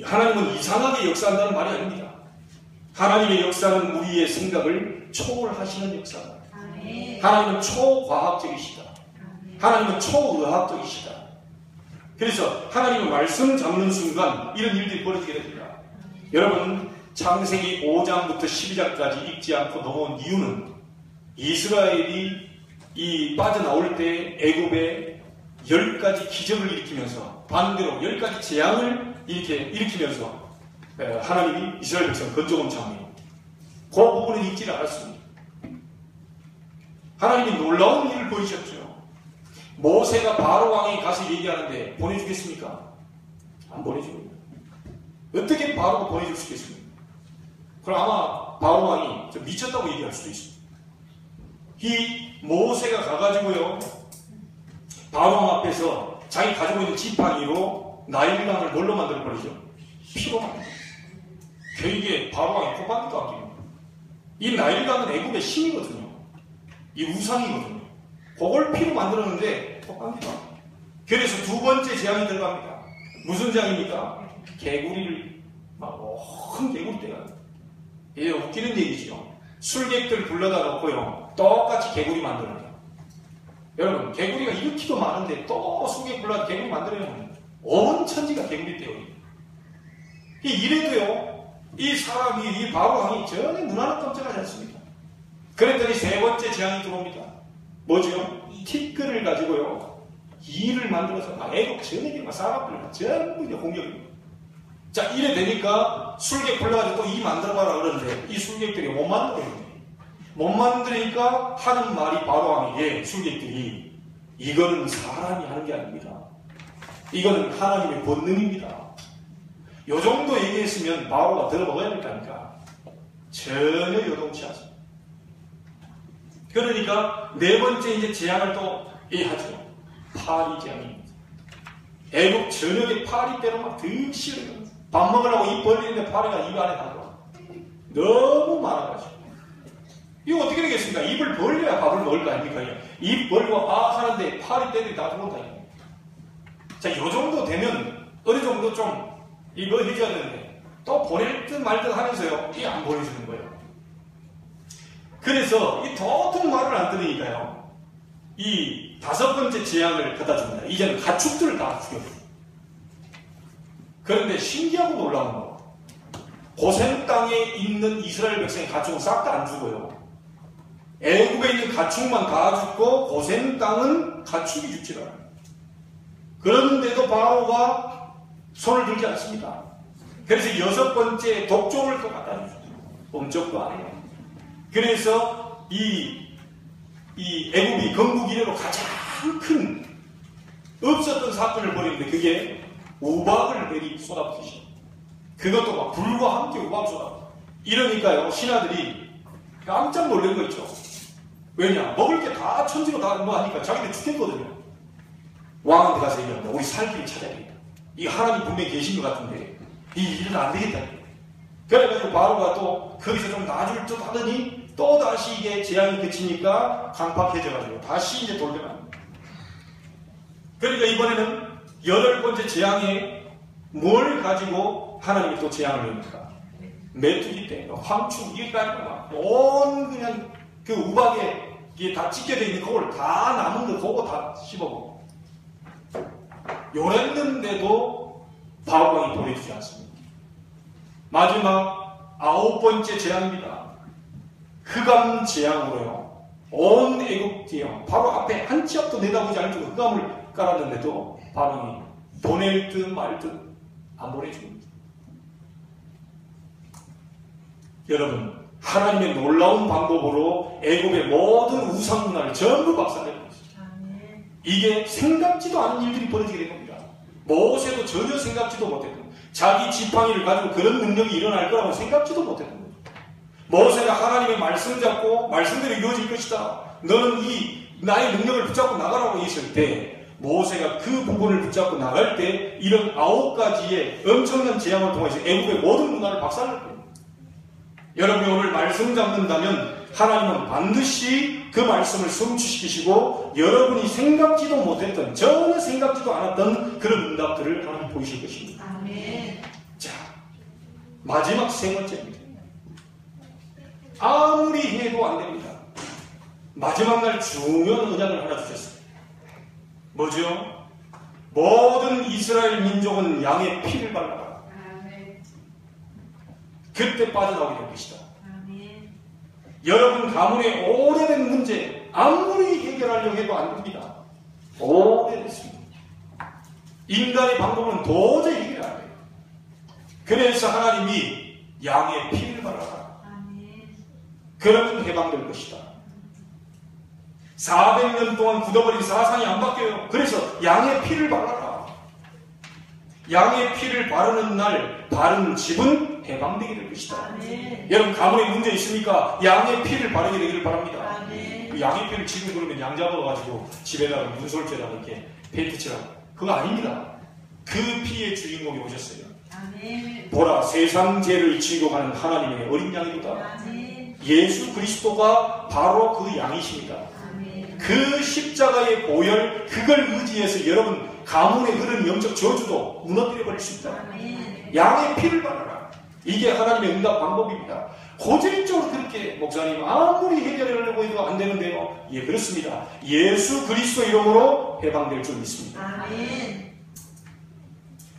하나님은 이상하게 역사한다는 말이 아닙니다. 하나님의 역사는 우리의 생각을 초월하시는 역사다. 아멘. 하나님은 초과학적이시다. 아멘. 하나님은 초의학적이시다. 그래서 하나님의 말씀 잡는 순간 이런 일들이 벌어지게 됩니다. 여러분 창세기 5장부터 12장까지 읽지 않고 넘어온 이유는 이스라엘이 이 빠져나올 때 애굽에 10가지 기적을 일으키면서 반대로 10가지 재앙을 일으키면서 하나님이 이스라엘 백성을 건져온 장면, 그 부분은 읽지 않았습니다. 하나님이 놀라운 일을 보이셨죠. 모세가 바로 왕에게 가서 얘기하는데 보내주겠습니까? 안 보내줍니다. 어떻게 바로가 보내줄 수 있겠습니까? 그럼 아마 바로 왕이 좀 미쳤다고 얘기할 수도 있습니다. 이 모세가 가가지고요, 바로 왕 앞에서 자기 가지고 있는 지팡이로 나일강을 뭘로 만들어버리죠? 피로 만들어요. 이게 바로 왕의 코방기도 아닙니다. 이 나일강은 애굽의 신이거든요. 이 우상이거든요. 그걸 피로 만들었는데 코방기도 아닙니다. 그래서 두 번째 재앙이 들어갑니다. 무슨 재앙입니까? 개구리를 큰 개구리떼가. 이게 웃기는 얘기죠. 술객들 불러다 놓고요, 똑같이 개구리 만들어요. 여러분 개구리가 이렇게도 많은데 또 술객 불러다 개구리 만들어요. 온 천지가 개구리떼요. 이래도요, 이 사람이, 이 바로왕이 전혀 눈 하나 깜짝하지 않습니다. 그랬더니 세 번째 재앙이 들어옵니다. 뭐죠? 티끌을 가지고요, 이를 만들어서 애국 전역에 사람들을 전부 이제 공격입니다. 자, 이래 되니까 술객 불러가지고 또 이 만들어봐라 그러는데 이 술객들이 못 만들어요. 못 만드니까 하는 말이 바로왕에게 술객들이, 이거는 사람이 하는 게 아닙니다. 이거는 하나님의 권능입니다. 요 정도 얘기했으면 바로가 들어먹어야 될 거 아닙니까? 전혀 요동치 않습니다. 그러니까 네 번째 이제 재앙을 또 하죠. 파리 재앙입니다. 애국 전역에 파리 때로 막 득실해요. 밥 먹으려고 입 벌리는데 파리가 입 안에 들어와. 너무 많아가지고. 이거 어떻게 되겠습니까? 입을 벌려야 밥을 먹을 거 아닙니까? 입 벌리고 하는데 파리 떼들이 다 들어온다. 자, 요 정도 되면 어느 정도 좀 이거 해줘야 되는데 또 보낼 듯 말 듯 하면서요, 이게 안 보내주는 거예요. 그래서 이 도통 말을 안 들으니까요, 이 다섯 번째 재앙을 갖다 줍니다. 이제는 가축들을 다 죽여요. 그런데 신기하고 놀라운 거, 고센 땅에 있는 이스라엘 백성의 가축은 싹 다 안 죽어요. 애굽에 있는 가축만 다 죽고 고센 땅은 가축이 죽지 않아요. 그런데도 바로가 손을 들지 않습니다. 그래서 여섯 번째 독종을 또 갖다 주죠. 범적도 안 해요. 그래서 이 애굽이 건국 이래로 가장 큰 없었던 사건을 벌이는데 그게 우박을 내리 쏟아붓으시죠. 그것도 막 불과 함께 우박 쏟아붓. 이러니까요, 신하들이 깜짝 놀란 거 있죠. 왜냐? 먹을 게 다 천지로 다 뭐 하니까 자기들 죽겠거든요. 왕한테 가서 얘기합니다. 우리 살 길을 찾아야 되겠다. 이 하나님 분명히 계신 것 같은데 이 일은 안 되겠다. 그래가지고 바로가 또 거기서 좀 놔줄 듯 하더니 또 다시 이게 재앙이 그치니까 강팍해져가지고 다시 이제 돌변합니다. 그러니까 이번에는 8번째 재앙에 뭘 가지고 하나님이 또 재앙을 내니까 메뚜기 때 황충 이게 가지고 막온 그냥 그 우박에 이게 다 찢겨져 있는 그걸 다 남은 거 그거 다 씹어먹고 요랬는데도 바울왕이 보내주지 않습니다. 마지막 9번째 재앙입니다. 흑암 재앙으로요. 온 애국 지형 바로 앞에 한 치 앞도 내다보지 않을 정도로 흑암을 깔았는데도 바울왕이 보낼 듯 말 듯 안 보내줍니다. 여러분 하나님의 놀라운 방법으로 애굽의 모든 우상 문화를 전부 박살내고 있습니다. 이게 생각지도 않은 일들이 벌어지게 된 겁니다. 모세도 전혀 생각지도 못했던 자기 지팡이를 가지고 그런 능력이 일어날 거라고 생각지도 못했던 거죠. 모세가 하나님의 말씀 잡고 말씀대로 이루어질 것이다. 너는 이 나의 능력을 붙잡고 나가라고 했을 때 모세가 그 부분을 붙잡고 나갈 때 이런 9가지의 엄청난 재앙을 통해서 애굽의 모든 문화를 박살낼 거예요. 여러분이 오늘 말씀 잡는다면 하나님은 반드시 그 말씀을 성취시키시고 여러분이 생각지도 못했던 전혀 생각지도 않았던 그런 응답들을 하나님 보이실 것입니다. 아멘. 자, 마지막 3번째입니다. 아무리 해도 안 됩니다. 마지막 날 중요한 언약을 하나 주셨어요. 뭐죠? 모든 이스라엘 민족은 양의 피를 발라라. 아멘. 그때 빠져나오게 될 것이다. 아멘. 여러분 가문의 오래된 문제 아무리 해결하려고 해도 안 됩니다. 오래됐습니다. 인간의 방법은 도저히 해결 안 돼요. 그래서 하나님이 양의 피를 발라라. 아멘. 그러면 해방될 것이다. 400년 동안 굳어버린 사상이 안 바뀌어요. 그래서 양의 피를 발라라. 양의 피를 바르는 날 바른 집은 해방되게 될 것이다. 아멘. 여러분 가문에 문제 있습니까? 양의 피를 바르게 되기를 바랍니다. 아멘. 그 양의 피를 지금 그러면 양 잡아가지고 집에다가 문솔죄다가 이렇게 페인트 칠하고 그거 아닙니다. 그 피의 주인공이 오셨어요. 아멘. 보라 세상 죄를 지고 가는 하나님의 어린 양이로다. 아멘. 예수 그리스도가 바로 그 양이십니다. 아멘. 그 십자가의 보혈 그걸 의지해서 여러분 가문에 흐르는 영적 저주도 무너뜨려 버릴 수 있다. 아멘. 양의 피를 발라라. 이게 하나님의 응답 방법입니다. 고질적으로 그렇게 목사님 아무리 해결하려고 해도 안 되는데요. 예, 그렇습니다. 예수 그리스도 이름으로 해방될 줄 믿습니다. 아멘.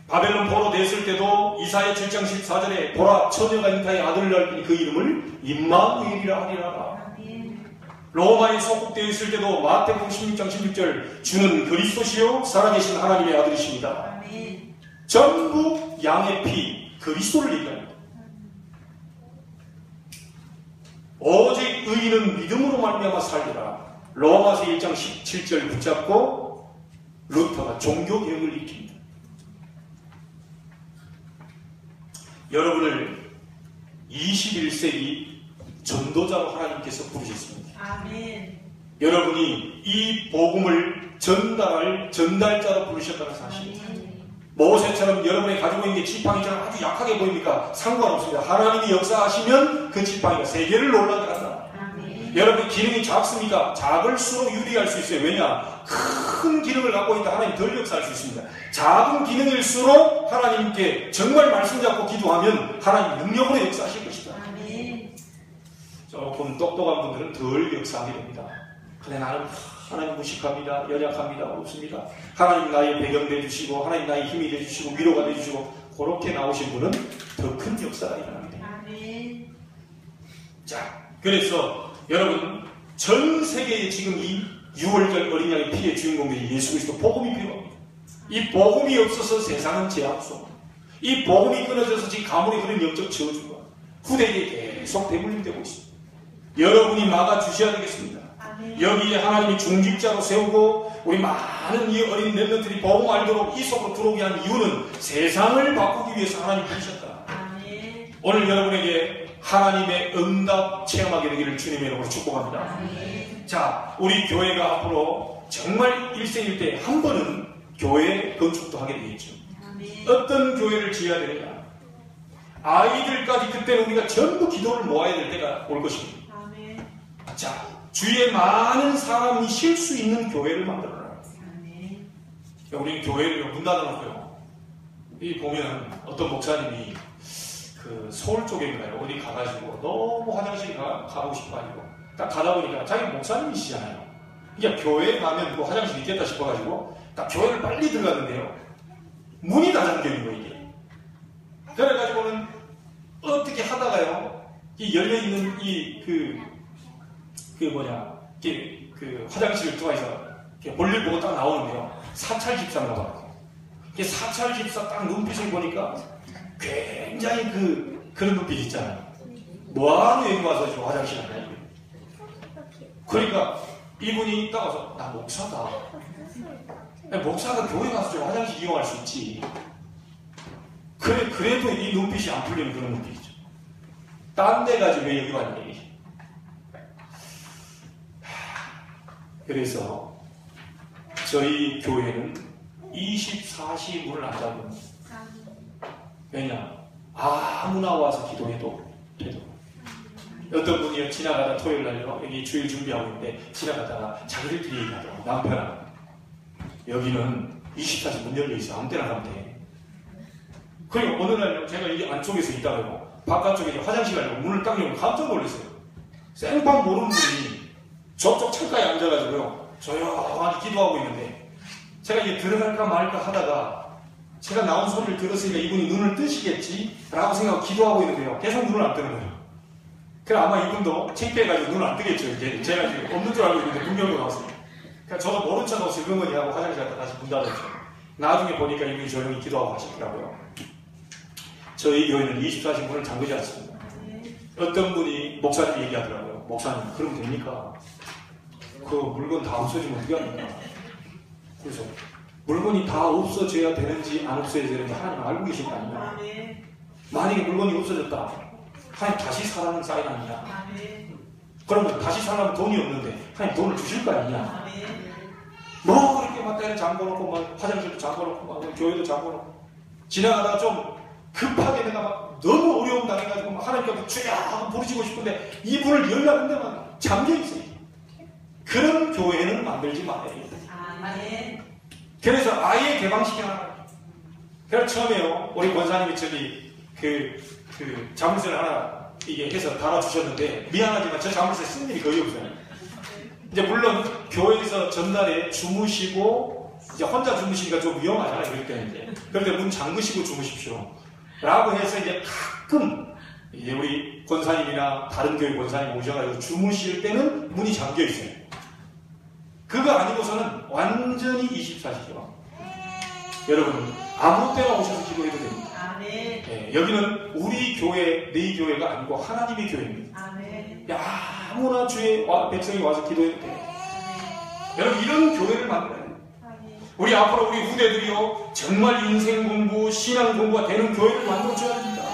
바벨론 포로 됐을 때도 이사야 7장 14절에 보라 처녀가 잉타의 아들을 낳을 그 이름을 임마누엘이라 하리라. 아멘. 로마에 속국되어 있을 때도 마태복음 16장 16절 주는 그리스도시요 살아계신 하나님의 아들이십니다. 아멘. 전부 양의 피 그리스도를 얘기합니다. 오직 의인은 믿음으로 말미암아 살리라. 로마서 1장 17절 붙잡고 루터가 종교개혁을 일으킵니다. 여러분을 21세기 전도자로 하나님께서 부르셨습니다. 아멘. 여러분이 이 복음을 전달할 전달자로 부르셨다는 사실입니다. 아멘. 모세처럼 여러분이 가지고 있는 게 지팡이처럼 아주 약하게 보입니까? 상관없습니다. 하나님이 역사하시면 그 지팡이가 세계를 놀라게 한다. 아멘. 여러분의 기능이 작습니까? 작을수록 유리할 수 있어요. 왜냐? 큰 기능을 갖고 있다 하나님 덜 역사할 수 있습니다. 작은 기능일수록 하나님께 정말 말씀 잡고 기도하면 하나님 능력으로 역사하실 것이다. 아멘. 조금 똑똑한 분들은 덜 역사하게 됩니다. 근데 나는 하나님 무식합니다. 연약합니다. 없습니다. 하나님 나의 배경 되주시고 하나님 나의 힘이 되주시고 위로가 되주시고 그렇게 나오신 분은 더 큰 역사가 일어납니다. 아멘. 자, 그래서 여러분 전 세계에 지금 이 6월절 어린 양의 피의 주인공들이 예수 그리스도 복음이 필요합니다. 이 복음이 없어서 세상은 재앙 속. 이 복음이 끊어져서 지금 가문에 그런 영적 저주가 후대에 계속 대물림되고 있습니다. 여러분이 막아주셔야 되겠습니다. 아멘. 여기에 하나님이 중직자로 세우고 우리 많은 이 어린 렘넌트들이 복음 알도록 이 속으로 들어오게 한 이유는 세상을 바꾸기 위해서 하나님 부르셨다. 아멘. 오늘 여러분에게 하나님의 응답 체험하게 되기를 주님의 이름으로 축복합니다. 아멘. 자, 우리 교회가 앞으로 정말 일생일대 한 번은 교회 건축도 하게 되겠죠. 아멘. 어떤 교회를 지어야 되느냐? 아이들까지 그때는 우리가 전부 기도를 모아야 될 때가 올 것입니다. 아멘. 자, 주위에 많은 사람이 쉴 수 있는 교회를 만들어라. 아멘. 우리는 교회를 문 닫아놓고요. 이 보면 어떤 목사님이 그 서울 쪽인가요? 어디 가가지고 너무 화장실 가고 싶어가지고 딱 가다 보니까 자기 목사님이시잖아요. 그러니까 교회에 가면 뭐 화장실 있겠다 싶어가지고 딱 교회를 빨리 들어갔는데요. 문이 다 잠겨있는 거예요, 이게. 그래가지고는 어떻게 하다가요, 이 열려있는 그 화장실 들어가서 볼일 보고 딱 나오는데요. 사찰 집사인가 봐요. 사찰 집사 딱 눈빛을 보니까 굉장히 그런 눈빛 있잖아요. 뭐하러 여기 와서 지금 화장실 안 가요? 그러니까 이분이 딱 와서 나 목사다. 목사가 교회 가서 좀 화장실 이용할 수 있지. 그래도 이 눈빛이 안 풀리는 그런 눈빛이죠. 딴 데 가지고 왜 여기 왔니? 그래서 저희 교회는 24시 문을 안 닫아요. 왜냐? 아무나 와서 기도해도 되도. 어떤 분이 지나가다 토요일 날요, 여기 주일 준비하고 있는데 지나가다가 자기들끼리 얘기하더라고. 남편아, 여기는 24시 문 열려 있어. 아무 때나 가면 돼. 그리고 어느 날요, 제가 여기 안쪽에서 있다가요, 바깥쪽에 화장실 가려고 문을 딱 열고 깜짝 놀랐어요. 생판 모르는 분이 저쪽 창가에 앉아가지고요, 조용하게 기도하고 있는데, 제가 이제 들어갈까 말까 하다가, 제가 나온 소리를 들었으니까 이분이 눈을 뜨시겠지? 라고 생각하고 기도하고 있는데요, 계속 눈을 안 뜨는 거예요. 그래 아마 이분도 창피해가지고 눈을 안 뜨겠죠. 이제 제가 지금 없는 줄 알고 있는데 문 열고 나왔어요. 그러니까 저도 모른 척하고 슬그머니 하고 화장실 갔다 다시 문 닫았죠. 나중에 보니까 이분이 조용히 기도하고 하시더라고요. 저희 교회는 24시 문을 잠그지 않습니다. 어떤 분이 목사님이 얘기하더라고요. 목사님, 그럼 됩니까? 그 물건 다 없어지면 어떻게 합니까? 그래서 물건이 다 없어져야 되는지 안 없어져야 되는지 하나님 알고 계신 거 아니냐? 만약에 물건이 없어졌다, 하나님 다시 사라는 사인 아니냐? 그러면 다시 사려면 돈이 없는데 하나님 돈을 주실 거 아니냐? 뭐 그렇게 막 때를 잠궈놓고 막 화장실도 잠궈놓고 막 교회도 잠궈놓고 지나가다가 좀 급하게 내가 막 너무 어려움 당해가지고 막 하나님께 주야 하고 부르짖고 싶은데 이 문을 열려는 데만 잠겨있어요. 그런 교회는 만들지 말아야 돼요. 그래서 아예 개방시켜놔요. 그래서 처음에요, 우리 권사님이 저기 그 자물쇠를 하나 이게 해서 달아주셨는데, 미안하지만 저 자물쇠 쓴 일이 거의 없어요. 이제 물론 교회에서 전날에 주무시고 이제 혼자 주무시니까 좀 위험하잖아요. 그럴 때는 이제. 그런데 문 잠그시고 주무십시오 라고 해서 이제 가끔 이제 우리 권사님이나 다른 교회 권사님 오셔가지고 주무실 때는 문이 잠겨 있어요. 그거 아니고서는 완전히 24시죠. 여러분 아무 때나 오셔서 기도해도 됩니다. 네, 여기는 우리 교회, 네 교회가 아니고 하나님의 교회입니다. 아무나 주의 백성이 와서 기도해도 돼요. 여러분 이런 교회를 만들어야 돼요. 우리 앞으로 우리 후대들이요, 정말 인생 공부, 신앙 공부가 되는 교회를 만들어줘야 됩니다.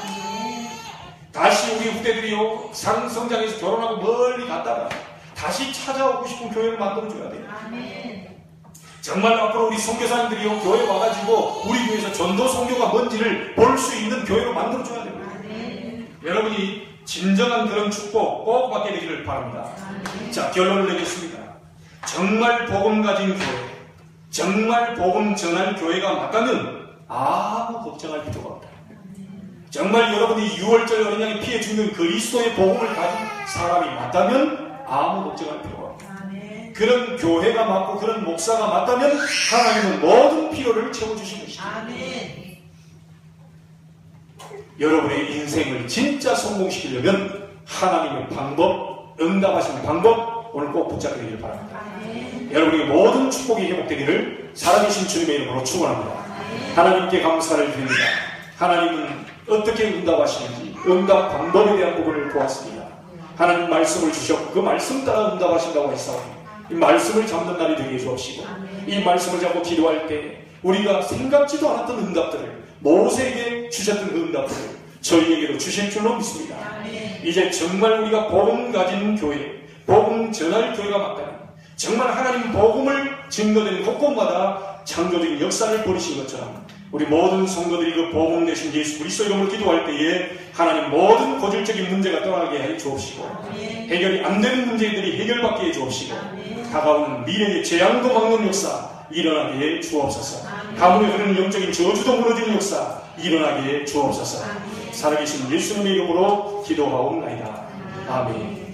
다시 우리 후대들이요, 성장해서 결혼하고 멀리 갔다가 다시 찾아오고 싶은 교회를 만들어줘야 돼요. 정말 앞으로 우리 선교사님들이요, 교회 와가지고 우리 교회에서 전도 선교가 뭔지를 볼 수 있는 교회로 만들어줘야 됩니다. 여러분이 진정한 그런 축복 꼭 받게 되기를 바랍니다. 자, 결론을 내겠습니다. 정말 복음 가진 교회, 정말 복음 전할 교회가 맞다면 아무 걱정할 필요가 없다. 정말 여러분이 6월절 어린 양이 피해 죽는 그리스도의 복음을 가진 사람이 맞다면 아무 걱정할 필요가 없다. 그런 교회가 맞고 그런 목사가 맞다면 하나님은 모든 필요를 채워주신 것입니다. 여러분의 인생을 진짜 성공시키려면 하나님의 방법, 응답하시는 방법 오늘 꼭 붙잡게 되기를 바랍니다. 여러분에게 모든 축복이 회복되기를 살아계신 주님의 이름으로 축원합니다. 하나님께 감사를 드립니다. 하나님은 어떻게 응답하시는지 응답 방법에 대한 부분을 보았습니다. 하나님 말씀을 주셨고 그 말씀 따라 응답하신다고 했사오니 이 말씀을 잡는 날이 되게 해주옵시고 이 말씀을 잡고 기도할 때 우리가 생각지도 않았던 응답들을, 모세에게 주셨던 그 응답들을 저희에게도 주실 줄로 믿습니다. 이제 정말 우리가 복음 가진 교회, 복음 전할 교회가 맞다면 정말 하나님 복음을 증거되는 곳곳마다 창조적인 역사를 벌이신 것처럼 우리 모든 성도들이 그 복음 되신 예수 그리스도 이름으로 기도할 때에 하나님 모든 고질적인 문제가 떠나게 해 주옵시고 해결이 안 되는 문제들이 해결받게 해 주옵시고 다가오는 미래의 재앙도 막는 역사 일어나게 해 주옵소서. 가문에 흐르는 영적인 저주도 무너지는 역사 일어나게 해 주옵소서. 살아계신 예수님의 이름으로 기도하옵나이다. 아멘.